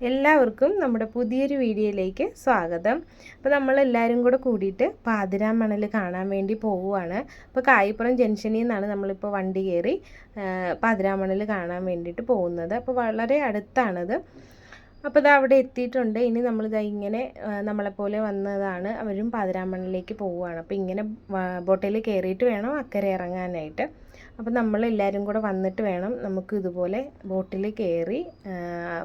എല്ലാവർക്കും നമ്മുടെ പുതിയൊരു വീഡിയോയിലേക്ക് സ്വാഗതം. അപ്പോൾ നമ്മളെല്ലാവരും കൂടെ കൂടിയിട്ട് പാതിരാമണൽ കാണാൻ വേണ്ടി പോവുകയാണ്. അപ്പോൾ കായിപ്പുറം ജംഗ്ഷനിൽ നിന്നാണ് നമ്മളിപ്പോൾ വണ്ടി കയറി പാതിരാമണൽ കാണാൻ വേണ്ടിയിട്ട് പോകുന്നത്. അപ്പോൾ വളരെ അടുത്താണത്. അപ്പോൾ ഇത് അവിടെ എത്തിയിട്ടുണ്ട്. ഇനി നമ്മളിത് ഇങ്ങനെ നമ്മളെപ്പോലെ വന്നതാണ്, അവരും പാതിരാമണലിലേക്ക് പോവുകയാണ്. അപ്പോൾ ഇങ്ങനെ ബോട്ടിൽ കയറിയിട്ട് വേണം അക്കരെ ഇറങ്ങാനായിട്ട്. അപ്പോൾ നമ്മളെല്ലാവരും കൂടെ വന്നിട്ട് വേണം നമുക്ക് ഇതുപോലെ ബോട്ടിൽ കയറി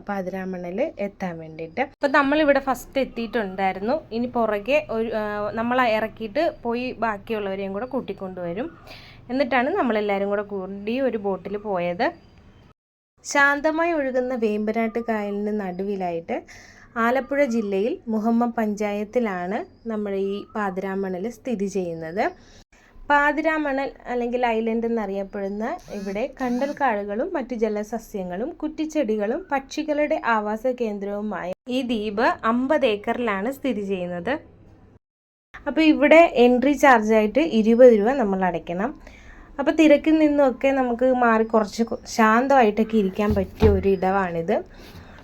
പാതിരാമണൽ എത്താൻ വേണ്ടിയിട്ട്. അപ്പോൾ നമ്മളിവിടെ ഫസ്റ്റ് എത്തിയിട്ടുണ്ടായിരുന്നു. ഇനി പുറകെ നമ്മൾ ഇറക്കിയിട്ട് പോയി ബാക്കിയുള്ളവരെയും കൂടെ കൂട്ടിക്കൊണ്ടുവരും. എന്നിട്ടാണ് നമ്മളെല്ലാവരും കൂടെ കൂടി ഒരു ബോട്ടിൽ പോയത്. ശാന്തമായി ഒഴുകുന്ന വേമ്പനാട്ട് കായലിന് നടുവിലായിട്ട് ആലപ്പുഴ ജില്ലയിൽ മുഹമ്മ പഞ്ചായത്തിലാണ് നമ്മൾ ഈ പാതിരാമണൽ സ്ഥിതി ചെയ്യുന്നത്. പാതിരാമണൽ അല്ലെങ്കിൽ ഐലൻഡ് എന്നറിയപ്പെടുന്ന ഇവിടെ കണ്ടൽക്കാടുകളും മറ്റു ജലസസ്യങ്ങളും കുറ്റിച്ചെടികളും പക്ഷികളുടെ ആവാസ കേന്ദ്രവുമായ ഈ ദ്വീപ് 50 ഏക്കറിലാണ് സ്ഥിതി ചെയ്യുന്നത്. അപ്പോൾ ഇവിടെ എൻട്രി ചാർജായിട്ട് 20 രൂപ നമ്മൾ അടയ്ക്കണം. അപ്പോൾ തിരക്കിൽ നിന്നൊക്കെ നമുക്ക് മാറി കുറച്ച് ശാന്തമായിട്ടൊക്കെ ഇരിക്കാൻ പറ്റിയ ഒരു ഇടമാണിത്.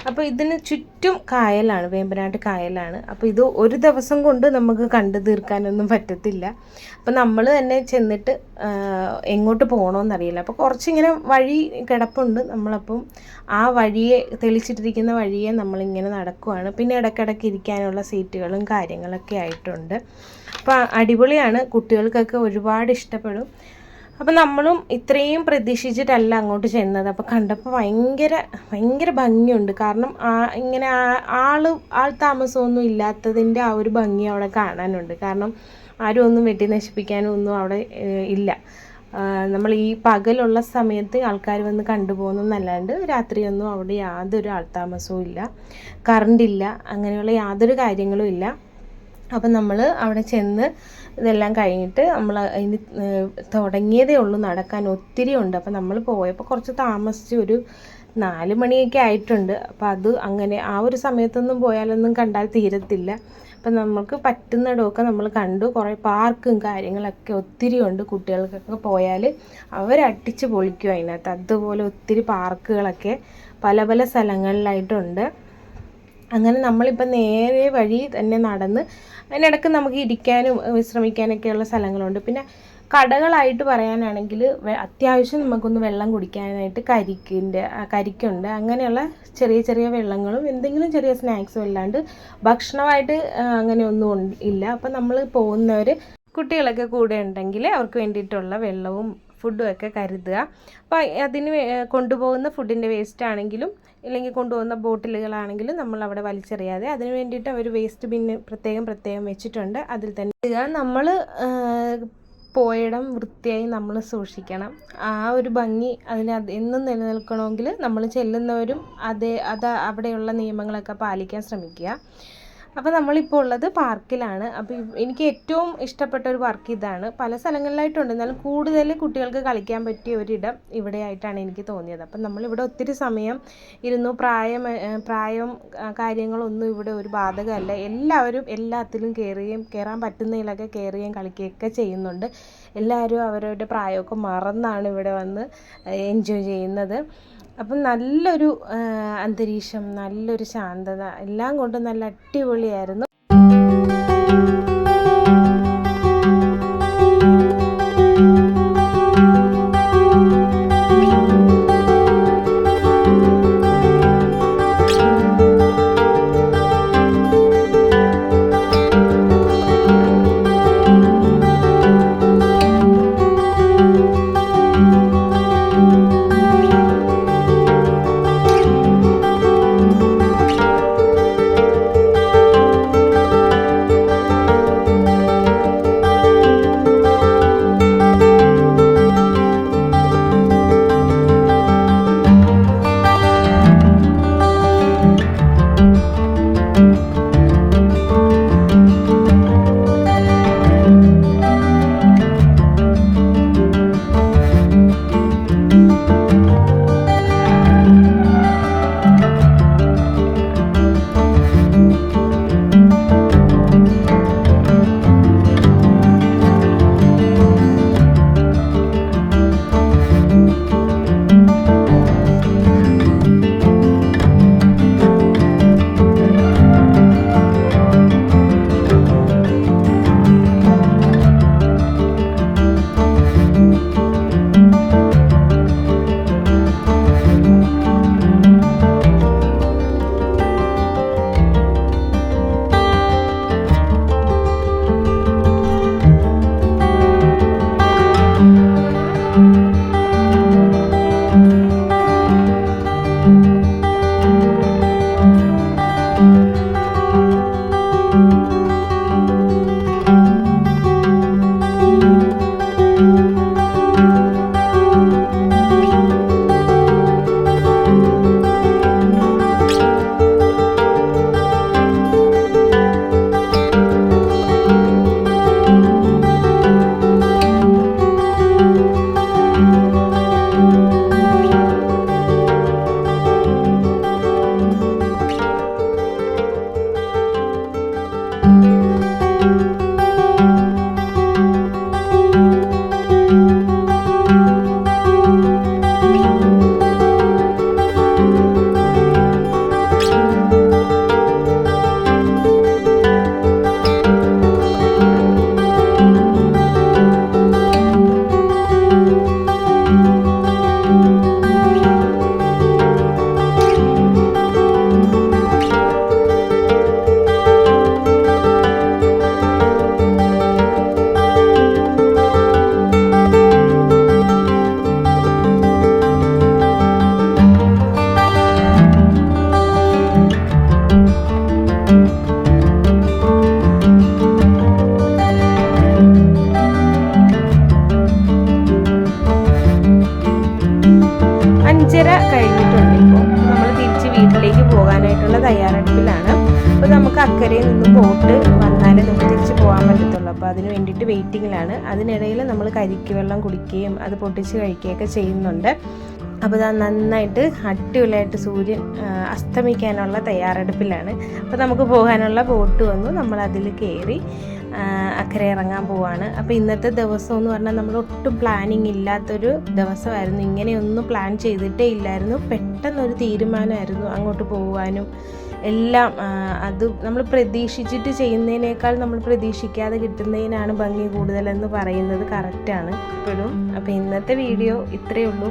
അപ്പോൾ ഇതിന് ചുറ്റും കായലാണ്, വേമ്പനാട്ട് കായലാണ്. അപ്പോൾ ഇത് ഒരു ദിവസം കൊണ്ട് നമുക്ക് കണ്ടു തീർക്കാനൊന്നും പറ്റത്തില്ല. അപ്പോൾ നമ്മൾ തന്നെ ചെന്നിട്ട് എങ്ങോട്ട് പോകണമെന്നറിയില്ല. അപ്പോൾ കുറച്ചിങ്ങനെ വഴി കിടപ്പുണ്ട്. നമ്മളപ്പം ആ വഴിയെ തെളിച്ചിട്ടിരിക്കുന്ന വഴിയെ നമ്മളിങ്ങനെ നടക്കുവാണ്. പിന്നെ ഇടയ്ക്കിടയ്ക്ക് ഇരിക്കാനുള്ള സീറ്റുകളും കാര്യങ്ങളൊക്കെ ആയിട്ടുണ്ട്. അപ്പോൾ അടിപൊളിയാണ്, കുട്ടികൾക്കൊക്കെ ഒരുപാട് ഇഷ്ടപ്പെടും. അപ്പോൾ നമ്മളും ഇത്രയും പ്രതീക്ഷിച്ചിട്ടല്ല അങ്ങോട്ട് ചെന്നത്. അപ്പോൾ കണ്ടപ്പോൾ ഭയങ്കര ഭംഗിയുണ്ട്. കാരണം ഇങ്ങനെ ആൾ താമസമൊന്നും ഇല്ലാത്തതിൻ്റെ ആ ഒരു ഭംഗി അവിടെ കാണാനുണ്ട്. കാരണം ആരും ഒന്നും വെട്ടി നശിപ്പിക്കാനും ഒന്നും അവിടെ ഇല്ല. നമ്മൾ ഈ പകലുള്ള സമയത്ത് ആൾക്കാർ വന്ന് കണ്ടുപോകുന്നതല്ലാണ്ട് രാത്രിയൊന്നും അവിടെ യാതൊരു ആൾതാമസവും ഇല്ല, കറണ്ടില്ല, അങ്ങനെയുള്ള യാതൊരു കാര്യങ്ങളും ഇല്ല. അപ്പം നമ്മൾ അവിടെ ചെന്ന് ഇതെല്ലാം കഴിഞ്ഞിട്ട് നമ്മൾ അതിന് തുടങ്ങിയതേ ഉള്ളൂ, നടക്കാൻ ഒത്തിരി ഉണ്ട്. അപ്പം നമ്മൾ പോയപ്പോൾ കുറച്ച് താമസിച്ച് ഒരു 4 മണിയൊക്കെ ആയിട്ടുണ്ട്. അപ്പോൾ അത് അങ്ങനെ ആ ഒരു സമയത്തൊന്നും പോയാലൊന്നും കണ്ടാൽ തീരത്തില്ല. അപ്പം നമുക്ക് പറ്റുന്നിടമൊക്കെ നമ്മൾ കണ്ടു. കുറേ പാർക്കും കാര്യങ്ങളൊക്കെ ഒത്തിരി ഉണ്ട്. കുട്ടികൾക്കൊക്കെ പോയാൽ അവരടിച്ച് പൊളിക്കും അതിനകത്ത്. അതുപോലെ ഒത്തിരി പാർക്കുകളൊക്കെ പല സ്ഥലങ്ങളിലായിട്ടുണ്ട്. അങ്ങനെ നമ്മളിപ്പോൾ നേരെ വഴി തന്നെ നടന്ന് അതിനിടയ്ക്ക് നമുക്ക് ഇരിക്കാനും വിശ്രമിക്കാനൊക്കെയുള്ള സ്ഥലങ്ങളുണ്ട്. പിന്നെ കടകളായിട്ട് പറയാനാണെങ്കിൽ അത്യാവശ്യം നമുക്കൊന്ന് വെള്ളം കുടിക്കാനായിട്ട് കരിക്കുണ്ട്. അങ്ങനെയുള്ള ചെറിയ വെള്ളങ്ങളും എന്തെങ്കിലും ചെറിയ സ്നാക്സും അല്ലാണ്ട് ഭക്ഷണമായിട്ട് അങ്ങനെയൊന്നും ഇല്ല. അപ്പം നമ്മൾ പോകുന്നവർ കുട്ടികളൊക്കെ കൂടെ ഉണ്ടെങ്കിൽ അവർക്ക് വേണ്ടിയിട്ടുള്ള വെള്ളവും ഫുഡും ഒക്കെ കരുതുക. അപ്പോൾ അതിന് കൊണ്ടുപോകുന്ന ഫുഡിൻ്റെ വേസ്റ്റ് ആണെങ്കിലും ഇല്ലെങ്കിൽ കൊണ്ടുപോകുന്ന ബോട്ടിലുകളാണെങ്കിലും നമ്മൾ അവിടെ വലിച്ചെറിയാതെ അതിന് വേണ്ടിയിട്ട് അവർ വേസ്റ്റ് ബിന്ന് പ്രത്യേകം വെച്ചിട്ടുണ്ട്. അതിൽ തന്നെ നമ്മൾ പോയിടം വൃത്തിയായി നമ്മൾ സൂക്ഷിക്കണം. ആ ഒരു ഭംഗി എന്നും നിലനിൽക്കണമെങ്കിൽ നമ്മൾ ചെല്ലുന്നവരും അവിടെയുള്ള നിയമങ്ങളൊക്കെ പാലിക്കാൻ ശ്രമിക്കുക. അപ്പോൾ നമ്മളിപ്പോൾ ഉള്ളത് പാർക്കിലാണ്. അപ്പോൾ എനിക്ക് ഏറ്റവും ഇഷ്ടപ്പെട്ട ഒരു പാർക്ക് ഇതാണ്. പല സ്ഥലങ്ങളിലായിട്ടുണ്ട്, എന്നാലും കൂടുതൽ കുട്ടികൾക്ക് കളിക്കാൻ പറ്റിയ ഒരിടം ഇവിടെയായിട്ടാണ് എനിക്ക് തോന്നിയത്. അപ്പം നമ്മളിവിടെ ഒത്തിരി സമയം ഇരുന്നു. പ്രായം കാര്യങ്ങളൊന്നും ഇവിടെ ഒരു ബാധകമല്ല. എല്ലാവരും എല്ലാത്തിലും കയറാൻ പറ്റുന്നതിലൊക്കെ കയറുകയും കളിക്കുകയൊക്കെ ചെയ്യുന്നുണ്ട്. എല്ലാവരും അവരവരുടെ പ്രായമൊക്കെ മറന്നാണ് ഇവിടെ വന്ന് എൻജോയ് ചെയ്യുന്നത്. അപ്പം നല്ലൊരു അന്തരീക്ഷം, നല്ലൊരു ശാന്തത, എല്ലാം കൊണ്ടും നല്ല അടിപൊളിയായിരുന്നു. പോകാനായിട്ടുള്ള തയ്യാറെടുപ്പിലാണ്. അപ്പോൾ നമുക്ക് അക്കരയിൽ നിന്ന് ബോട്ട് വന്നാലേ നമുക്ക് തിരിച്ച് പോകാൻ പറ്റത്തുള്ളൂ. അപ്പോൾ അതിന് വേണ്ടിയിട്ട് വെയിറ്റിങ്ങിലാണ്. അതിനിടയിൽ നമ്മൾ കരിക്ക് വെള്ളം കുടിക്കുകയും അത് പൊട്ടിച്ച് കഴിക്കുകയൊക്കെ ചെയ്യുന്നുണ്ട്. അപ്പോൾ അത് നന്നായിട്ട് അടിപൊളിയായിട്ട് സൂര്യൻ അസ്തമിക്കാനുള്ള തയ്യാറെടുപ്പിലാണ്. അപ്പോൾ നമുക്ക് പോകാനുള്ള ബോട്ട് വന്നു, നമ്മളതിൽ കയറി അക്കരെ ഇറങ്ങാൻ പോവാണ്. അപ്പോൾ ഇന്നത്തെ ദിവസം എന്ന് പറഞ്ഞാൽ നമ്മൾ ഒട്ടും പ്ലാനിങ് ഇല്ലാത്തൊരു ദിവസമായിരുന്നു. ഇങ്ങനെയൊന്നും പ്ലാൻ ചെയ്തിട്ടേ ഇല്ലായിരുന്നു. പെട്ടെന്നൊരു തീരുമാനമായിരുന്നു അങ്ങോട്ട് പോകാനും എല്ലാം. അത് നമ്മൾ പ്രതീക്ഷിച്ചിട്ട് ചെയ്യുന്നതിനേക്കാൾ നമ്മൾ പ്രതീക്ഷിക്കാതെ കിട്ടുന്നതിനാണ് ഭംഗി കൂടുതലെന്ന് പറയുന്നത് കറക്റ്റാണ് ഇപ്പോഴും. അപ്പോൾ ഇന്നത്തെ വീഡിയോ ഇത്രയേ ഉള്ളൂ.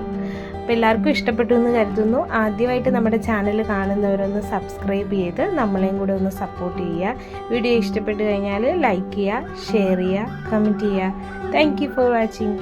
അപ്പോൾ എല്ലാവർക്കും ഇഷ്ടപ്പെട്ടു എന്ന് കരുതുന്നു. ആദ്യമായിട്ട് നമ്മുടെ ചാനൽ കാണുന്നവരൊന്ന് സബ്സ്ക്രൈബ് ചെയ്ത് നമ്മളെയും കൂടെ ഒന്ന് സപ്പോർട്ട് ചെയ്യുക. വീഡിയോ ഇഷ്ടപ്പെട്ട് കഴിഞ്ഞാൽ ലൈക്ക് ചെയ്യുക, ഷെയർ ചെയ്യുക, കമൻറ്റ് ചെയ്യുക. Thank you for watching.